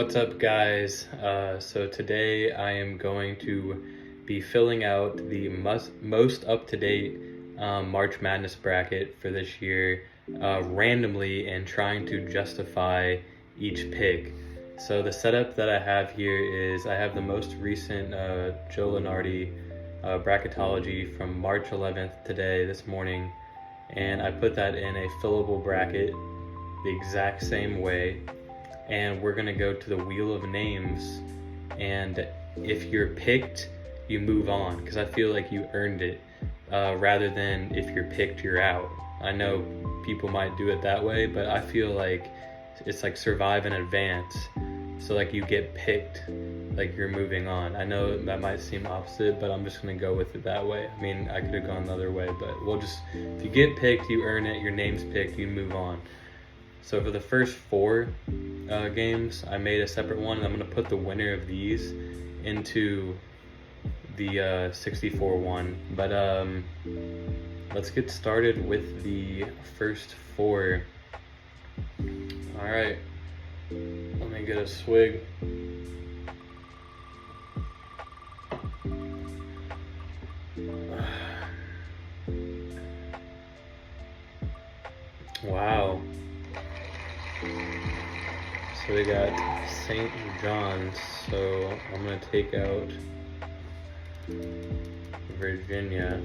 What's up, guys? So today I am going to be filling out the most up-to-date March Madness bracket for this year randomly and trying to justify each pick. So the setup that I have here is I have the most recent Joe Lunardi bracketology from March 11th today, this morning, and I put that in a fillable bracket the exact same way. And we're gonna go to the wheel of names, and if you're picked, you move on, because I feel like you earned it, rather than if you're picked, you're out. I know people might do it that way, but I feel like it's like survive in advance. So like you get picked, like you're moving on. I know that might seem opposite, but I'm just gonna go with it that way. I mean, I could have gone the other way, but if you get picked, you earn it, your name's picked, you move on. So for the first four games, I made a separate one, and I'm going to put the winner of these into the 64 one. But let's get started with the first four. All right, let me get a swig. Wow. So we got St. John's, so I'm gonna take out Virginia.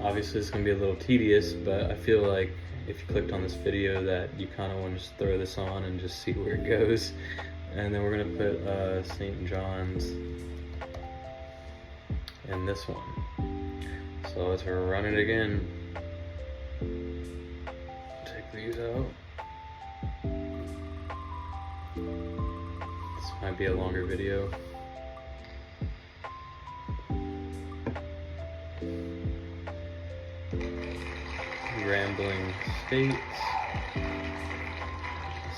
Obviously it's gonna be a little tedious, but I feel like if you clicked on this video that you kind of want to just throw this on and just see where it goes. And then we're gonna put St. John's in this one. So let's run it again. These out. This might be a longer video. Rambling states.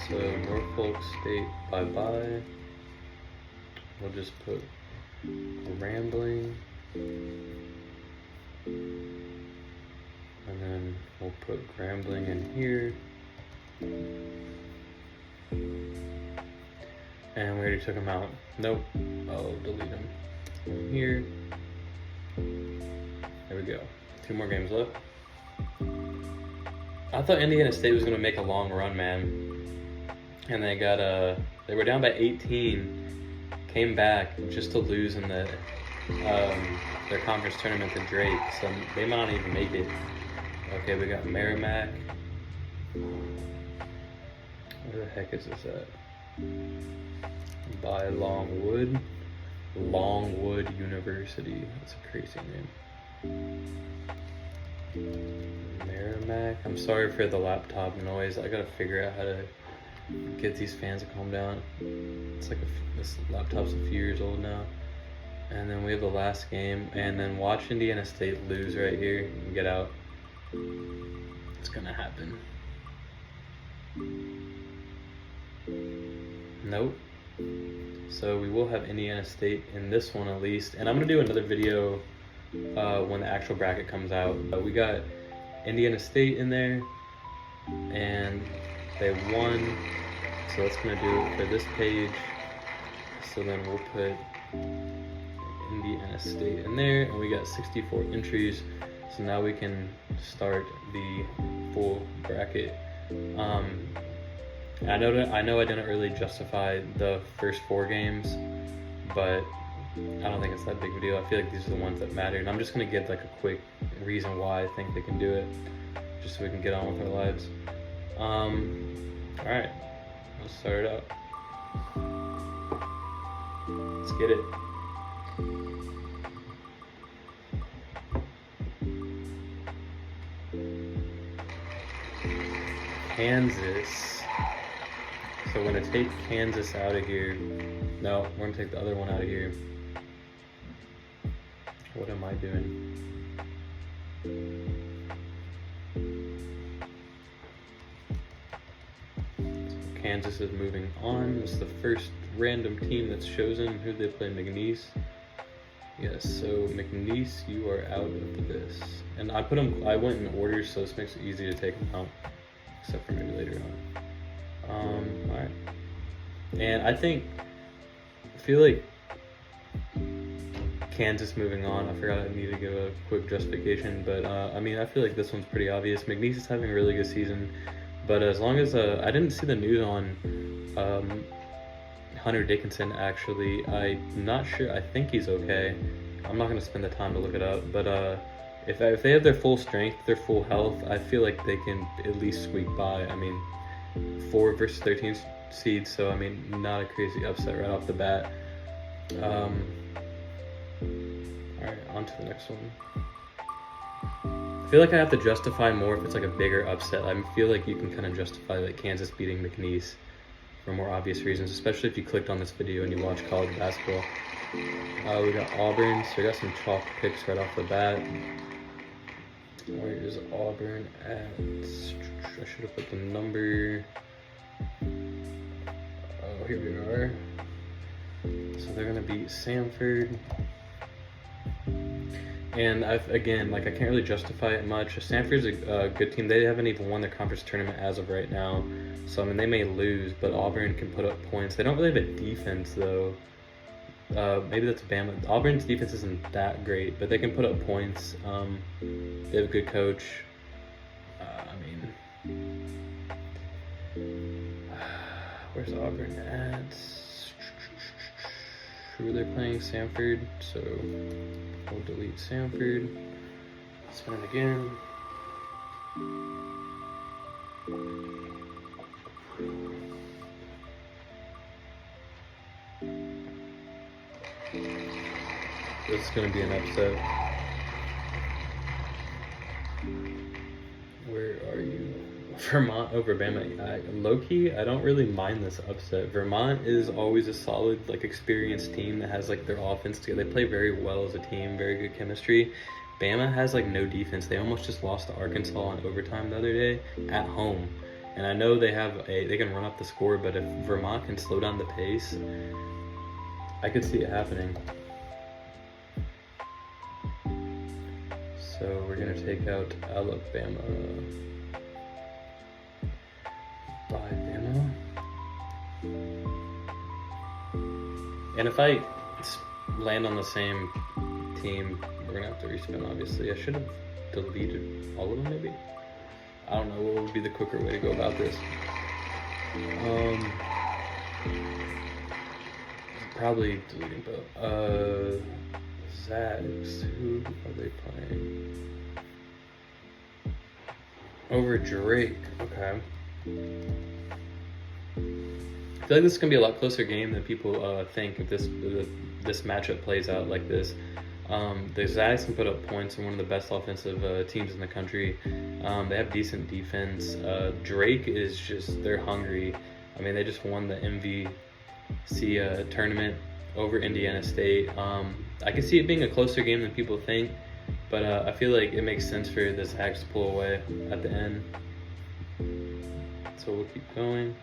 So Norfolk State, bye-bye. We'll just put rambling. And then we'll put Grambling in here. And we already took them out. Nope. I'll delete them from here. There we go. 2 more games left. I thought Indiana State was gonna make a long run, man. And they got they were down by 18, came back just to lose in the their conference tournament to Drake. So they might not even make it. Okay, we got Merrimack. Where the heck is this at? By Longwood. Longwood University. That's a crazy name. Merrimack. I'm sorry for the laptop noise. I gotta figure out how to get these fans to calm down. It's like this laptop's a few years old now. And then we have the last game. And then watch Indiana State lose right here and get out. It's gonna happen. Nope. So we will have Indiana State in this one at least, and I'm gonna do another video when the actual bracket comes out. We got Indiana State in there, and they won. So that's gonna do it for this page. So then we'll put Indiana State in there, and we got 64 entries. So now we can start the full bracket. I know I didn't really justify the first 4 games, but I don't think it's that big of a deal. I feel like these are the ones that matter. And I'm just gonna give like a quick reason why I think they can do it, just so we can get on with our lives. All right, let's start it out. Let's get it. Kansas. So we're gonna take Kansas out of here. No, we're gonna take the other one out of here. What am I doing? So Kansas is moving on. It's the first random team that's chosen. Who they play? McNeese. Yes, so McNeese, you are out of this. And I went in order, so this makes it easy to take them out, except for maybe later on. And I feel like Kansas moving on. I forgot I need to give a quick justification, but I mean, I feel like this one's pretty obvious. McNeese is having a really good season, but as long as I didn't see the news on Hunter Dickinson, actually. I'm not sure. I think he's okay. I'm not going to spend the time to look it up, but if they have their full strength, their full health, I feel like they can at least squeak by. I mean, 4 versus 13 seeds, so I mean, not a crazy upset right off the bat. Alright, on to the next one. I feel like I have to justify more if it's like a bigger upset. I feel like you can kind of justify like Kansas beating McNeese for more obvious reasons, especially if you clicked on this video and you watch college basketball. We got Auburn, so we got some chalk picks right off the bat. Where is Auburn at? I should have put the number. Oh, here we are. So they're gonna beat Samford. And again, like, I can't really justify it much. Stanford's a good team. They haven't even won their conference tournament as of right now. So, I mean, they may lose, but Auburn can put up points. They don't really have a defense, though. Maybe that's Bama. Auburn's defense isn't that great, but they can put up points. They have a good coach. Where's Auburn at? Who are they playing? Samford. So we'll delete Samford. Spin it again. This is going to be an upset. Where are you? Vermont over Bama. Low-key, I don't really mind this upset. Vermont is always a solid, like, experienced team that has, like, their offense together. They play very well as a team, very good chemistry. Bama has, like, no defense. They almost just lost to Arkansas in overtime the other day at home. And I know they can run up the score, but if Vermont can slow down the pace, I could see it happening. So we're going to take out Alabama. By Bama. And if I land on the same team, we're going to have to respin, obviously. I should have deleted all of them, maybe? I don't know what would be the quicker way to go about this. Probably deleting both. Zags, who are they playing? Over Drake, okay. I feel like this is going to be a lot closer game than people think if this matchup plays out like this. The Zags can put up points and one of the best offensive teams in the country. They have decent defense. Drake is just, they're hungry. I mean, they just won the MVC tournament over Indiana State. I can see it being a closer game than people think, but I feel like it makes sense for the Zags to pull away at the end. So we'll keep going.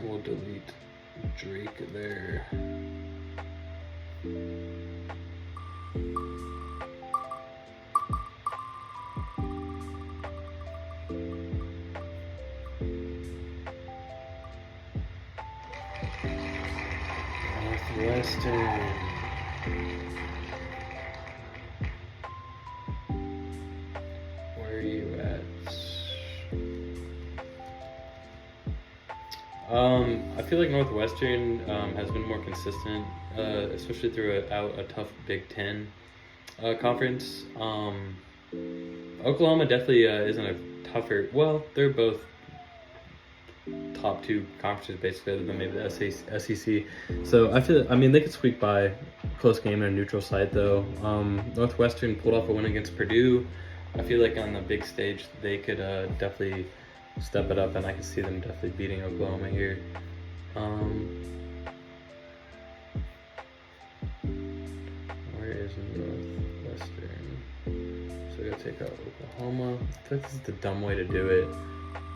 We'll delete Drake there. Northwestern. Where are you at? I feel like Northwestern has been more consistent, especially throughout a tough Big Ten conference. Oklahoma definitely isn't a tougher. Well, they're both top 2 conferences basically, other than maybe the SEC. So I mean, they could squeak by. Close game in a neutral site though. Northwestern pulled off a win against Purdue. I feel like on the big stage they could definitely step it up, and I can see them definitely beating Oklahoma here. Where is Northwestern? So we gotta take out Oklahoma. I feel like this is the dumb way to do it.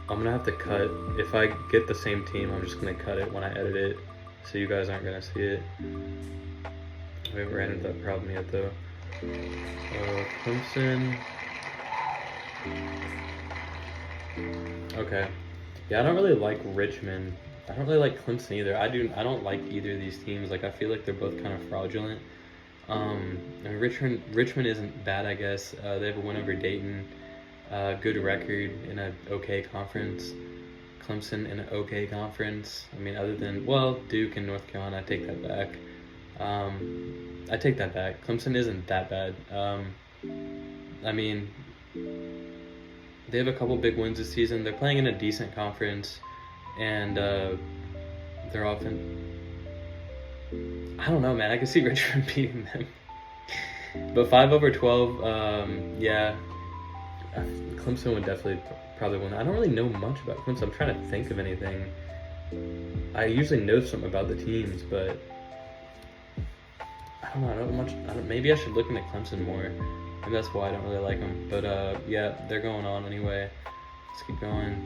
I'm gonna have to cut. If I get the same team, I'm just gonna cut it when I edit it, so you guys aren't gonna see it. We haven't ran into that problem yet though. Clemson. Okay. Yeah, I don't really like Richmond. I don't really like Clemson either. I don't like either of these teams. Like I feel like they're both kind of fraudulent. And Richmond isn't bad, I guess. They have a win over Dayton. Good record in an okay conference. Clemson in an okay conference. I mean, other than, well, Duke and North Carolina, I take that back. I take that back. Clemson isn't that bad. I mean, they have a couple big wins this season. They're playing in a decent conference, and they're often. I don't know, man. I can see Richmond beating them. But 5/12, yeah. Clemson would definitely probably win. I don't really know much about Clemson. I'm trying to think of anything. I usually know something about the teams, but I don't know. I don't much. Maybe I should look into Clemson more. And that's why I don't really like them. But yeah, they're going on anyway. Let's keep going.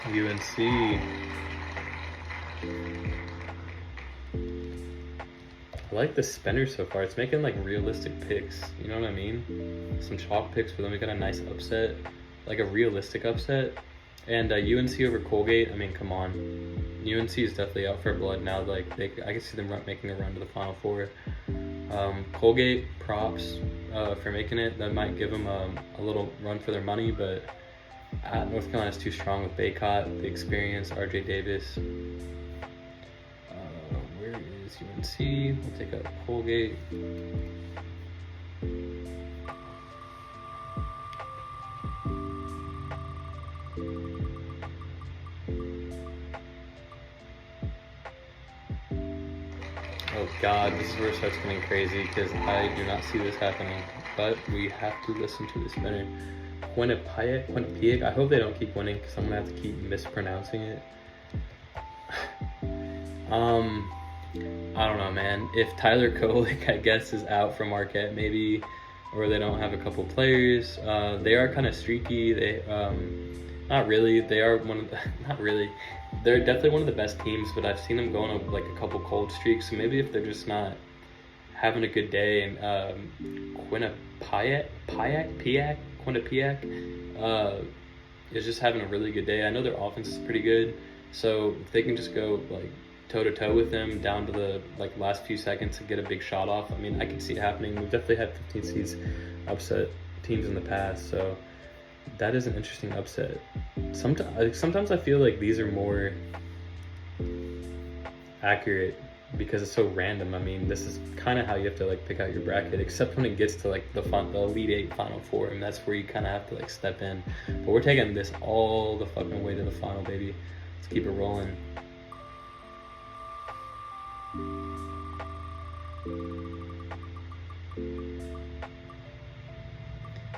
UNC. I like the spinner so far. It's making like realistic picks. You know what I mean? Some chalk picks, but then we got a nice upset. Like a realistic upset. And UNC over Colgate, I mean, come on. UNC is definitely out for blood now. Like I can see them making a run to the Final Four. Colgate, props for making it. That might give them a little run for their money, but North Carolina's too strong with Baycott, the experience, RJ Davis. Where is UNC? We'll take out Colgate. Oh God, this is where it starts getting crazy because I do not see this happening. But we have to listen to this better. Quinnipiac. I hope they don't keep winning because I'm gonna have to keep mispronouncing it. I don't know, man. If Tyler Kolek, I guess, is out from Marquette, maybe, or they don't have a couple players. They are kind of streaky. They, not really. They are not really. They're definitely one of the best teams, but I've seen them go on like a couple cold streaks. So maybe if they're just not having a good day, and Quinnipiac is just having a really good day. I know their offense is pretty good, so if they can just go like toe to toe with them down to the like last few seconds and get a big shot off, I mean, I can see it happening. We've definitely had 15 seeds upset teams in the past, so that is an interesting upset. Sometimes I feel like these are more accurate because it's so random. I mean, this is kind of how you have to like pick out your bracket, except when it gets to like the Elite Eight, Final Four, and that's where you kind of have to like step in. But we're taking this all the fucking way to the final, baby. Let's keep it rolling.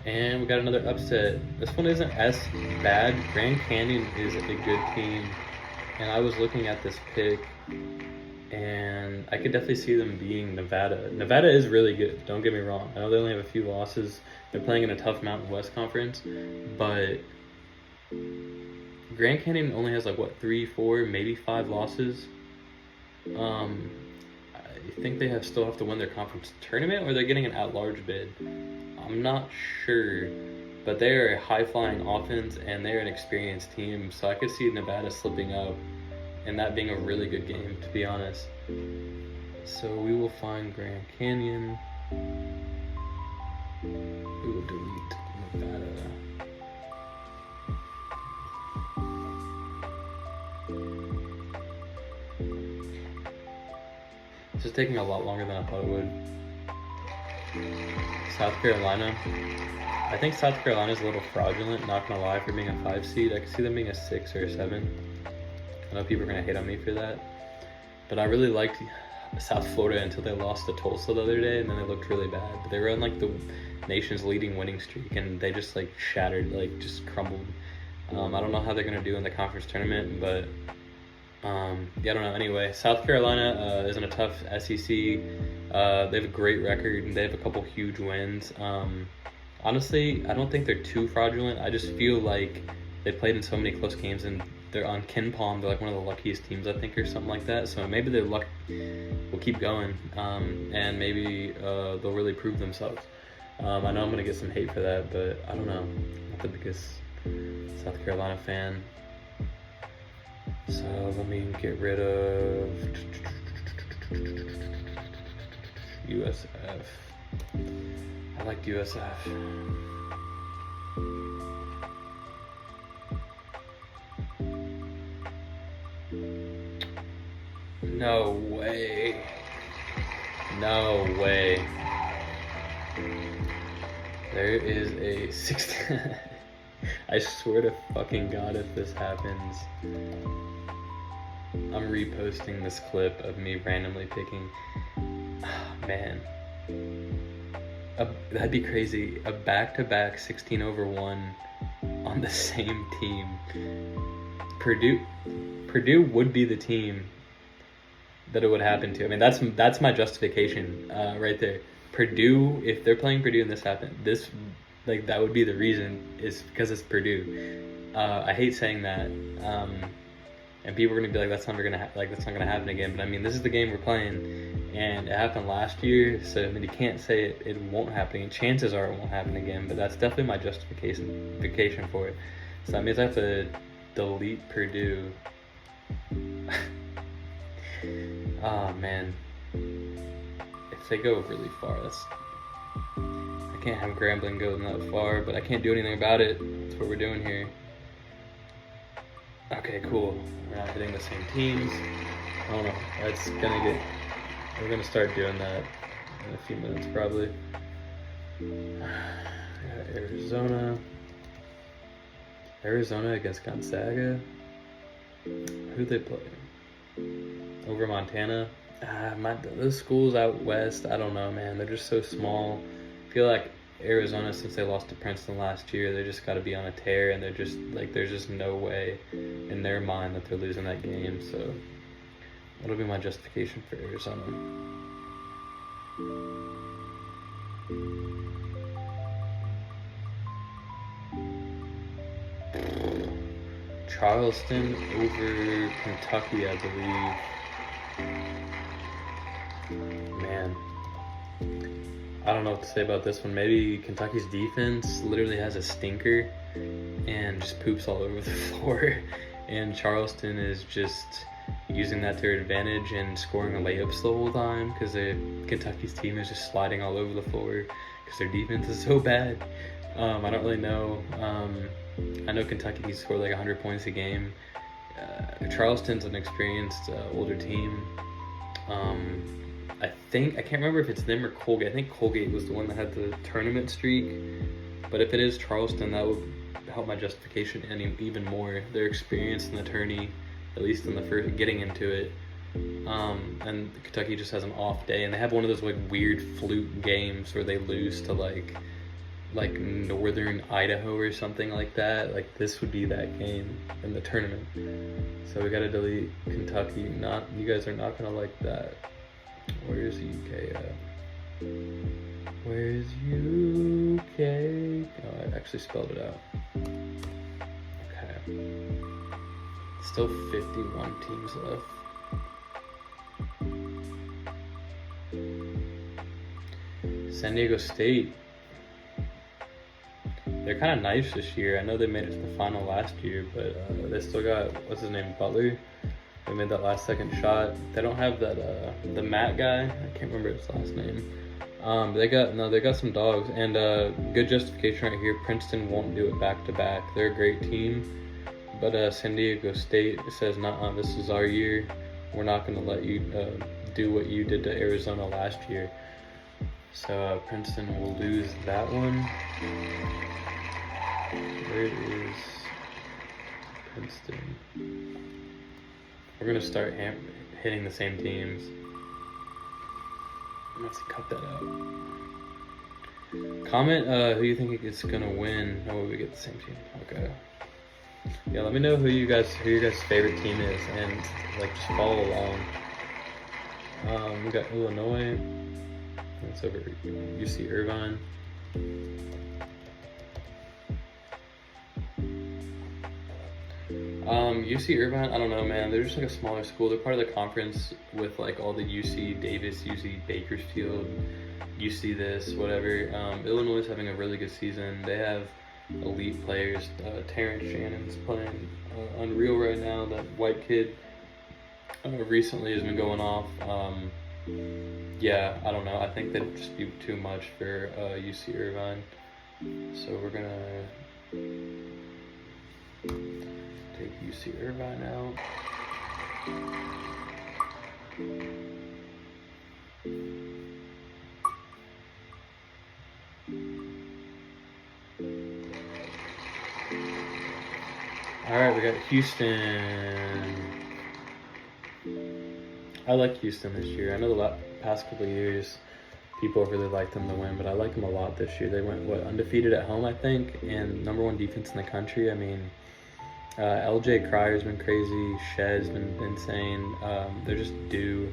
And we got another upset. This one isn't as bad. Grand Canyon is a good team, and I was looking at this pick, and I could definitely see them beating Nevada. Nevada is really good, don't get me wrong. I know they only have a few losses. They're playing in a tough Mountain West conference, but Grand Canyon only has like, what, 3, 4, maybe 5 losses. I think they still have to win their conference tournament, or they're getting an at-large bid. I'm not sure, but they are a high-flying offense, and they're an experienced team, so I could see Nevada slipping up, and that being a really good game, to be honest. So we will find Grand Canyon. We will delete Nevada. This is taking a lot longer than I thought it would. South Carolina. I think South Carolina is a little fraudulent, not gonna lie, for being a 5 seed. I can see them being a 6 or a 7. I know people are gonna hate on me for that, but I really liked South Florida until they lost to Tulsa the other day, and then they looked really bad. But they were on like the nation's leading winning streak, and they just like shattered, like just crumbled. I don't know how they're gonna do in the conference tournament, but yeah, I don't know. Anyway, South Carolina is in a tough SEC. They have a great record, and they have a couple huge wins. Honestly, I don't think they're too fraudulent. I just feel like they played in so many close games, and they're on Ken Palm. They're like one of the luckiest teams, I think, or something like that. So maybe their luck will keep going, and maybe they'll really prove themselves. I know I'm gonna get some hate for that, but I don't know. I'm not the biggest South Carolina fan. So let me get rid of USF. I like USF. No way. No way. There is a 16. I swear to fucking God, if this happens, I'm reposting this clip of me randomly picking. Man. That'd be crazy. A back-to-back 16/1 on the same team. Purdue would be the team that it would happen to. I mean, that's my justification right there. Purdue, if they're playing Purdue and this happened, that would be the reason, is because it's Purdue. I hate saying that, and people are gonna be like, that's not gonna happen again. But I mean, this is the game we're playing, and it happened last year, so I mean, you can't say it won't happen again. Chances are it won't happen again, but that's definitely my justification for it. So that means I have to delete Purdue. Oh man, if they go really far, I can't have Grambling go that far, but I can't do anything about it. That's what we're doing here. Okay, cool. We're not hitting the same teams. I don't know. We're gonna start doing that in a few minutes probably. Arizona against Gonzaga. Who'd they play? Over Montana. Those schools out west, I don't know, man. They're just so small. I feel like Arizona, since they lost to Princeton last year, they just got to be on a tear, and they're just like, there's just no way in their mind that they're losing that game. So what'll be my justification for Arizona? Charleston over Kentucky, I believe. Man, I don't know what to say about this one. Maybe Kentucky's defense literally has a stinker and just poops all over the floor, and Charleston is just using that to their advantage and scoring layups the whole time because Kentucky's team is just sliding all over the floor because their defense is so bad. I don't really know. I know Kentucky can score like 100 points a game. Charleston's an experienced older team. I can't remember if it's them or Colgate. I think Colgate was the one that had the tournament streak. But if it is Charleston, that would help my justification even more. They're experienced in the tourney, at least in the first getting into it. And Kentucky just has an off day, and they have one of those like weird fluke games where they lose to like northern Idaho or something like that. Like this would be that game in the tournament. So we gotta delete Kentucky. You guys are not gonna like that. Where's UK at? Where's UK? Oh, I actually spelled it out. Okay. Still 51 teams left. San Diego State. They're kind of nice this year. I know they made it to the final last year, but they still got, what's his name, Butler. They made that last second shot. They don't have that the Matt guy. I can't remember his last name. But they got some dogs, and good justification right here. Princeton won't do it back to back. They're a great team, but San Diego State says, "Nah, this is our year. We're not going to let you do what you did to Arizona last year." So Princeton will lose that one. Where is Princeton? We're gonna start hitting the same teams. I'm gonna have to cut that out. Comment who you think is gonna win. Oh, we get the same team. Okay. Yeah, let me know who your guys' favorite team is, and like just follow along. We got Illinois. That's over UC Irvine. UC Irvine, I don't know, man. They're just like a smaller school. They're part of the conference with like all the UC Davis, UC Bakersfield, UC this, whatever. Illinois is having a really good season. They have elite players. Terrence Shannon's playing unreal right now. That white kid recently has been going off. Yeah, I don't know. I think that'd just be too much for UC Irvine. So we're gonna take UC Irvine out. All right, we got Houston. I like Houston this year. I know the past couple of years, people really liked them to win, but I like them a lot this year. They went, undefeated at home, I think, and #1 defense in the country. I mean, LJ Cryer's been crazy. Shed's been insane. They're just due,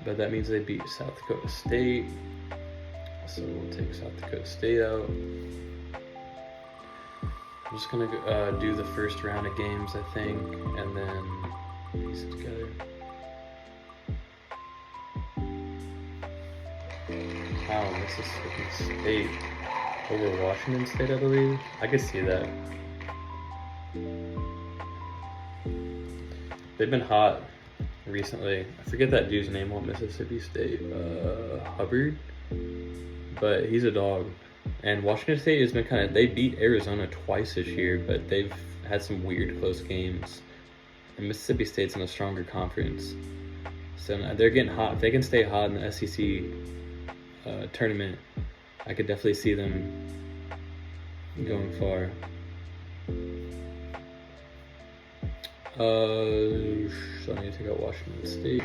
but that means they beat South Dakota State. So we'll take South Dakota State out. I'm just gonna do the first round of games, I think, and then piece it together. Wow, Mississippi State over Washington State, I believe. I could see that. They've been hot recently. I forget that dude's name on Mississippi State. Hubbard? But he's a dog. And Washington State has been they beat Arizona twice this year, but they've had some weird close games. And Mississippi State's in a stronger conference. So they're getting hot. If they can stay hot in the SEC tournament, I could definitely see them going far. So I need to take out Washington State.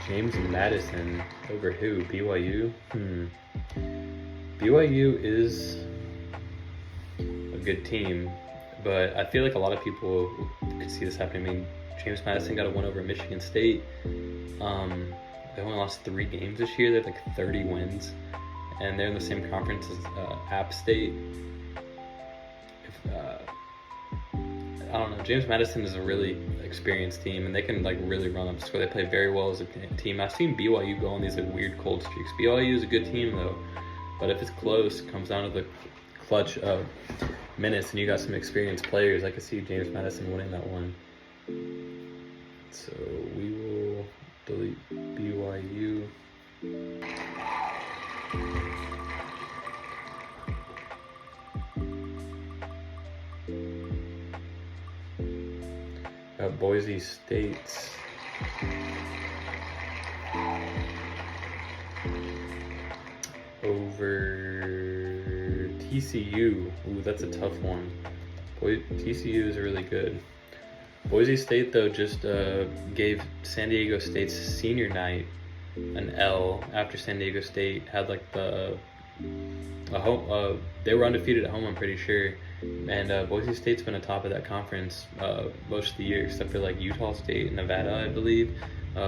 James Madison over who? BYU? BYU is a good team, but I feel like a lot of people could see this happening. I mean, James Madison got a win over Michigan State. They only lost 3 games this year. They have like 30 wins, and they're in the same conference as App State. I don't know. James Madison is a really experienced team, and they can like really run up score. They play very well as a team. I've seen BYU go on these like weird cold streaks. BYU is a good team though, but if it's close, it comes down to the clutch minutes, and you got some experienced players. I could see James Madison winning that one. So we will delete BYU. Got Boise State over TCU. Ooh, that's a tough one. TCU is really good. Boise State, though, just gave San Diego State's senior night an L after San Diego State had like they were undefeated at home, I'm pretty sure. And Boise State's been atop of that conference most of the year, except for like Utah State and Nevada, I believe.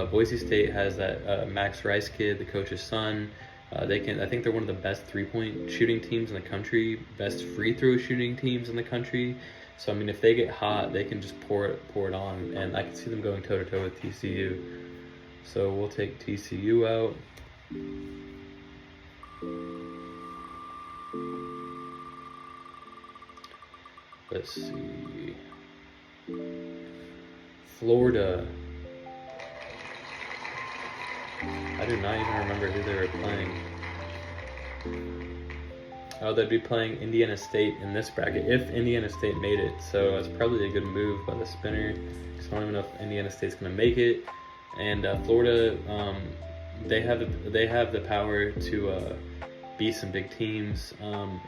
Boise State has that Max Rice kid, the coach's son. I think they're one of the best 3-point shooting teams in the country, best free throw shooting teams in the country. So I mean, if they get hot, they can just pour it on, and I can see them going toe to toe with TCU. So we'll take TCU out. Let's see. Florida. I do not even remember who they were playing. Oh, they'd be playing Indiana State in this bracket if Indiana State made it. So it's probably a good move by the spinner, because I don't even know if Indiana State's going to make it. And Florida, they have the power to beat some big teams.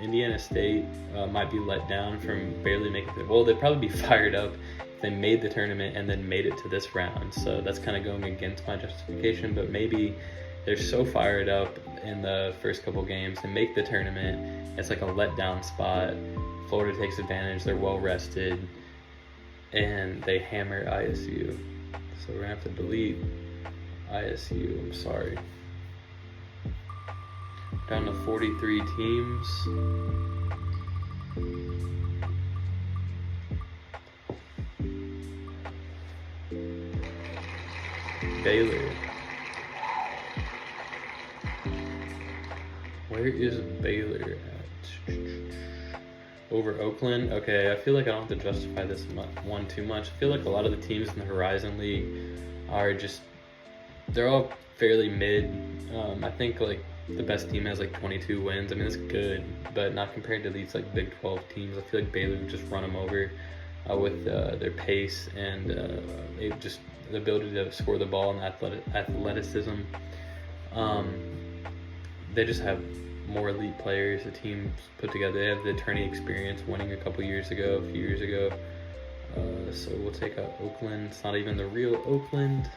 Indiana State might be let down from barely making it. Well, they'd probably be fired up if they made the tournament and then made it to this round. So that's kind of going against my justification, but maybe they're so fired up in the first couple games and make the tournament. It's like a letdown spot. Florida takes advantage. They're well rested, and they hammer ISU. So we're gonna have to delete ISU. I'm sorry. Down to 43 teams. Baylor. Where is Baylor at? Over Oakland? Okay, I feel like I don't have to justify this one too much. I feel like a lot of the teams in the Horizon League are just, they're all fairly mid. I think like the best team has like 22 wins. I mean, it's good, but not compared to these like Big 12 teams. I feel like Baylor would just run them over with their pace and the ability to score the ball and athleticism. They just have more elite players. The team's put together. They have the tourney experience, winning a few years ago. So we'll take out Oakland. It's not even the real Oakland.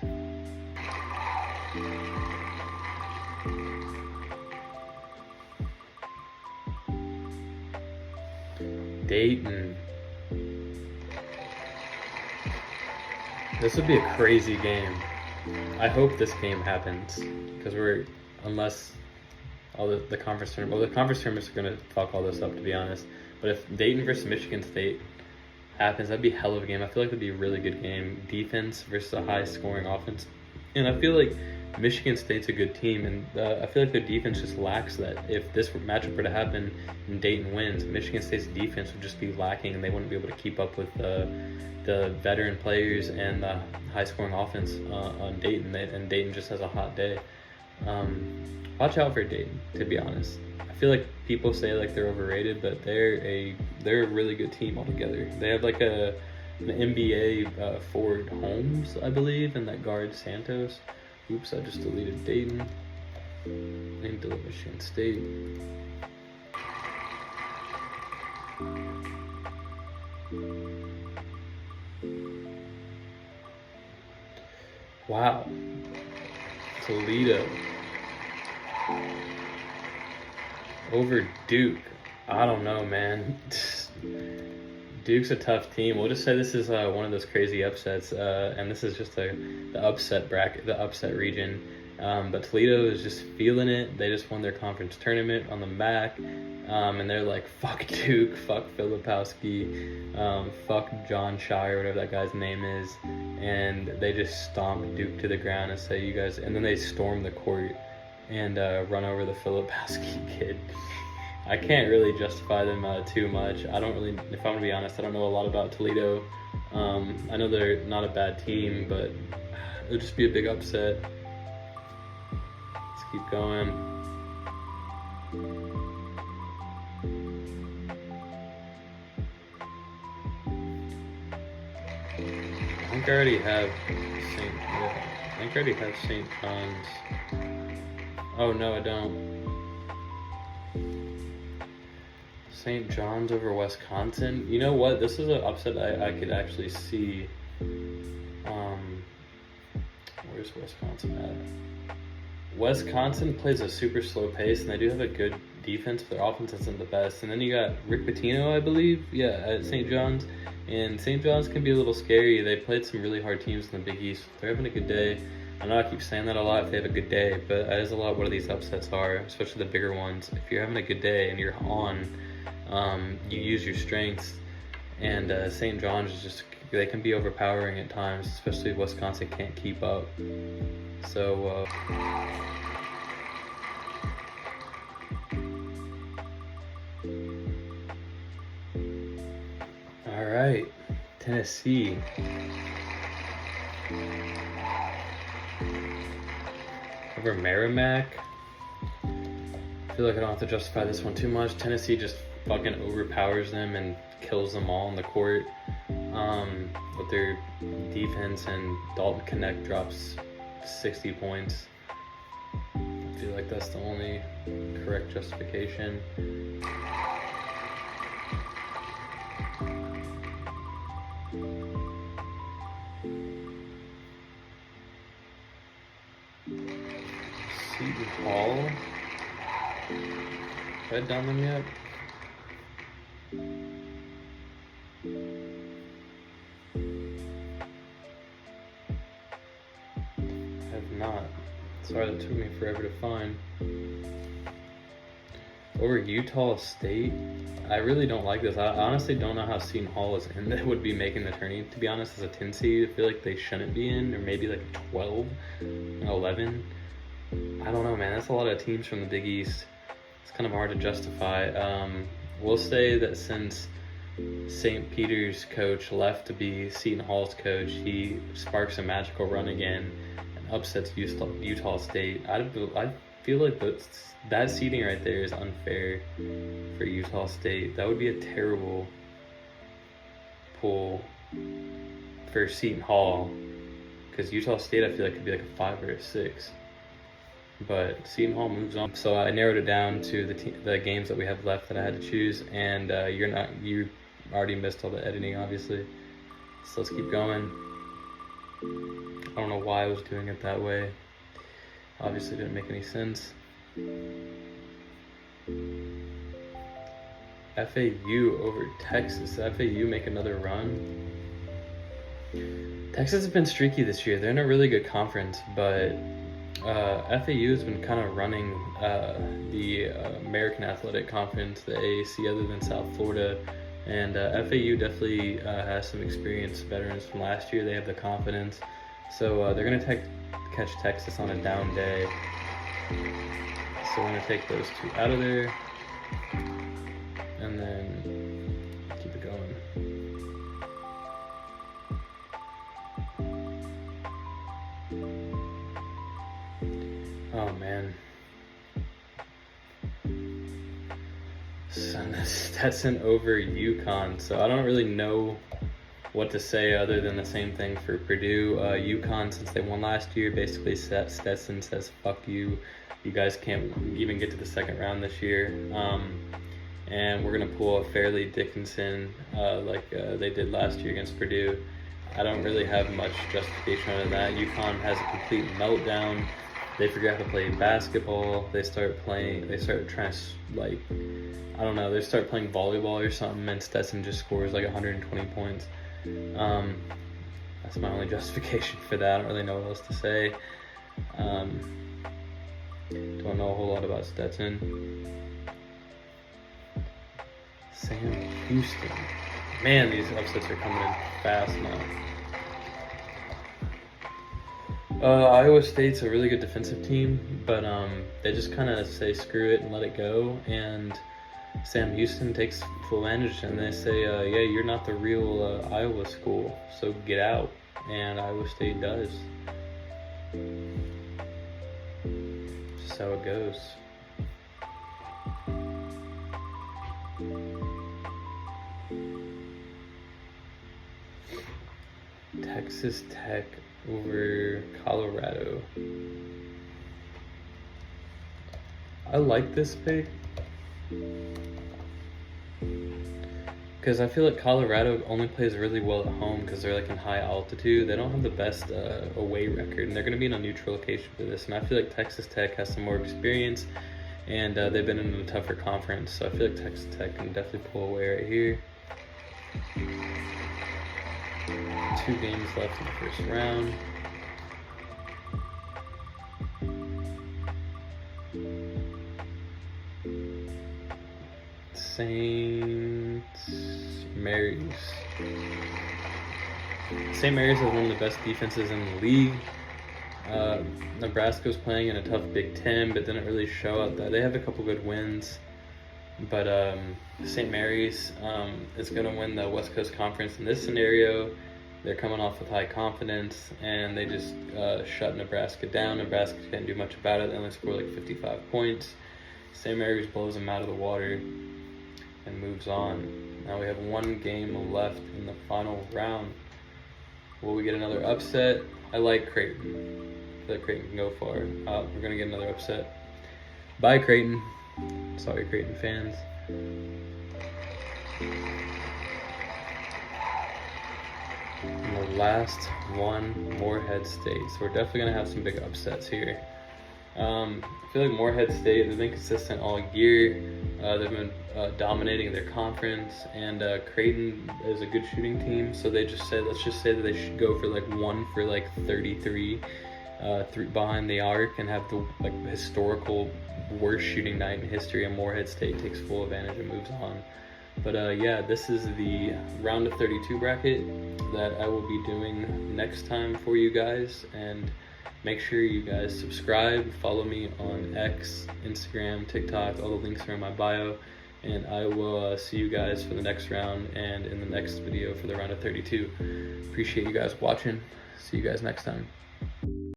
Dayton. This would be a crazy game. I hope this game happens because unless all the conference tournament. Well, the conference tournaments are gonna fuck all this up, to be honest. But if Dayton versus Michigan State happens, that'd be a hell of a game. I feel like that'd be a really good game. Defense versus a high-scoring offense, and I feel like Michigan State's a good team, and I feel like their defense just lacks that. If this matchup were to happen and Dayton wins, Michigan State's defense would just be lacking, and they wouldn't be able to keep up with the veteran players and the high-scoring offense on Dayton. And Dayton just has a hot day. Watch out for Dayton, to be honest. I feel like people say like they're overrated, but they're a really good team altogether. They have like an NBA forward Holmes, I believe, and that guard Santos. Oops, I just deleted Dayton. And delete Michigan State. Wow. Toledo. Over Duke. I don't know, man. Duke's a tough team. We'll just say this is one of those crazy upsets, and this is just the upset bracket, the upset region. But Toledo is just feeling it. They just won their conference tournament on the MAC, and they're like, fuck Duke, fuck Filipowski, fuck John Shire, whatever that guy's name is, and they just stomp Duke to the ground and say, you guys, and then they storm the court and run over the Filipowski kid. I can't really justify them too much. If I'm gonna be honest, I don't know a lot about Toledo. I know they're not a bad team, but it would just be a big upset. Let's keep going. I think I already have St. John's. Oh no, I don't. St. John's over Wisconsin. You know what? This is an upset I could actually see. Where's Wisconsin at? Wisconsin plays a super slow pace, and they do have a good defense, but their offense isn't the best. And then you got Rick Pitino, I believe, at St. John's. And St. John's can be a little scary. They played some really hard teams in the Big East. They're having a good day. I know I keep saying that a lot if they have a good day, but that is a lot what these upsets are, especially the bigger ones. If you're having a good day and you're on, you use your strengths, and St. John's is just, they can be overpowering at times, especially if Wisconsin can't keep up. So, all right, Tennessee. Over Merrimack. I feel like I don't have to justify this one too much. Tennessee just fucking overpowers them and kills them all on the court with their defense, and Dalton Connect drops 60 points. I feel like that's the only correct justification. Seton Hall. Have I done them yet? have not. Sorry, that took me forever to find. Over Utah State, I really don't like this. I honestly don't know how Seton Hall is in that would be making the tourney. To be honest, as a 10 seed, I feel like they shouldn't be in, or maybe like 12, 11. I don't know, man. That's a lot of teams from the Big East. It's kind of hard to justify. We'll say that since St. Peter's coach left to be Seton Hall's coach, he sparks a magical run again and upsets Utah State. I feel like that seeding right there is unfair for Utah State. That would be a terrible pull for Seton Hall, because Utah State I feel like could be like a 5 or a 6. But Seton Hall moves on. So I narrowed it down to the games that we have left that I had to choose, and you already missed all the editing, obviously. So let's keep going. I don't know why I was doing it that way. Obviously didn't make any sense. FAU over Texas. FAU make another run. Texas has been streaky this year. They're in a really good conference, but FAU has been kind of running the American Athletic Conference, the AAC, other than South Florida. And FAU definitely has some experienced veterans from last year. They have the confidence. So they're going to catch Texas on a down day. So we're going to take those two out of there. And then keep it going. Oh man. Stetson over UConn. So I don't really know what to say other than the same thing for Purdue. UConn, since they won last year, basically Stetson says, fuck you. You guys can't even get to the second round this year. And we're going to pull a Fairleigh Dickinson like they did last year against Purdue. I don't really have much justification on that. UConn has a complete meltdown. They forgot to play basketball. They start trying to, like, I don't know, they start playing volleyball or something, and Stetson just scores like 120 points. That's my only justification for that. I don't really know what else to say. Don't know a whole lot about Stetson. Sam Houston. Man, these upsets are coming in fast now. Iowa State's a really good defensive team, but they just kind of say screw it and let it go, and Sam Houston takes full advantage, and they say, yeah, you're not the real Iowa school, so get out, and Iowa State does. Just how it goes. Texas Tech over Colorado. I like this pick because I feel like Colorado only plays really well at home because they're like in high altitude. They don't have the best away record, and they're going to be in a neutral location for this. And I feel like Texas Tech has some more experience, and they've been in a tougher conference. So I feel like Texas Tech can definitely pull away right here. 2 games left in the first round. St. Mary's. St. Mary's has one of the best defenses in the league. Nebraska's playing in a tough Big Ten, but didn't really show out that. They have a couple good wins. But St. Mary's is going to win the West Coast Conference in this scenario. They're coming off with high confidence, and they just shut Nebraska down. Nebraska can't do much about it. They only score like 55 points. St. Mary's blows them out of the water and moves on. Now we have 1 game left in the final round. Will we get another upset? I like Creighton. I feel like Creighton can go far. We're going to get another upset. Bye, Creighton. Sorry, Creighton fans. And the last one, Morehead State. So we're definitely going to have some big upsets here. I feel like Morehead State, they've been consistent all year. They've been dominating their conference, and Creighton is a good shooting team. So they just said, let's just say that they should go for like 1 for like 33 behind the arc and have the historical worst shooting night in history, and Morehead State takes full advantage and moves on. But yeah, this is the round of 32 bracket that I will be doing next time for you guys. And make sure you guys subscribe, follow me on X, Instagram, TikTok. All the links are in my bio. And I will see you guys for the next round and in the next video for the round of 32. Appreciate you guys watching. See you guys next time.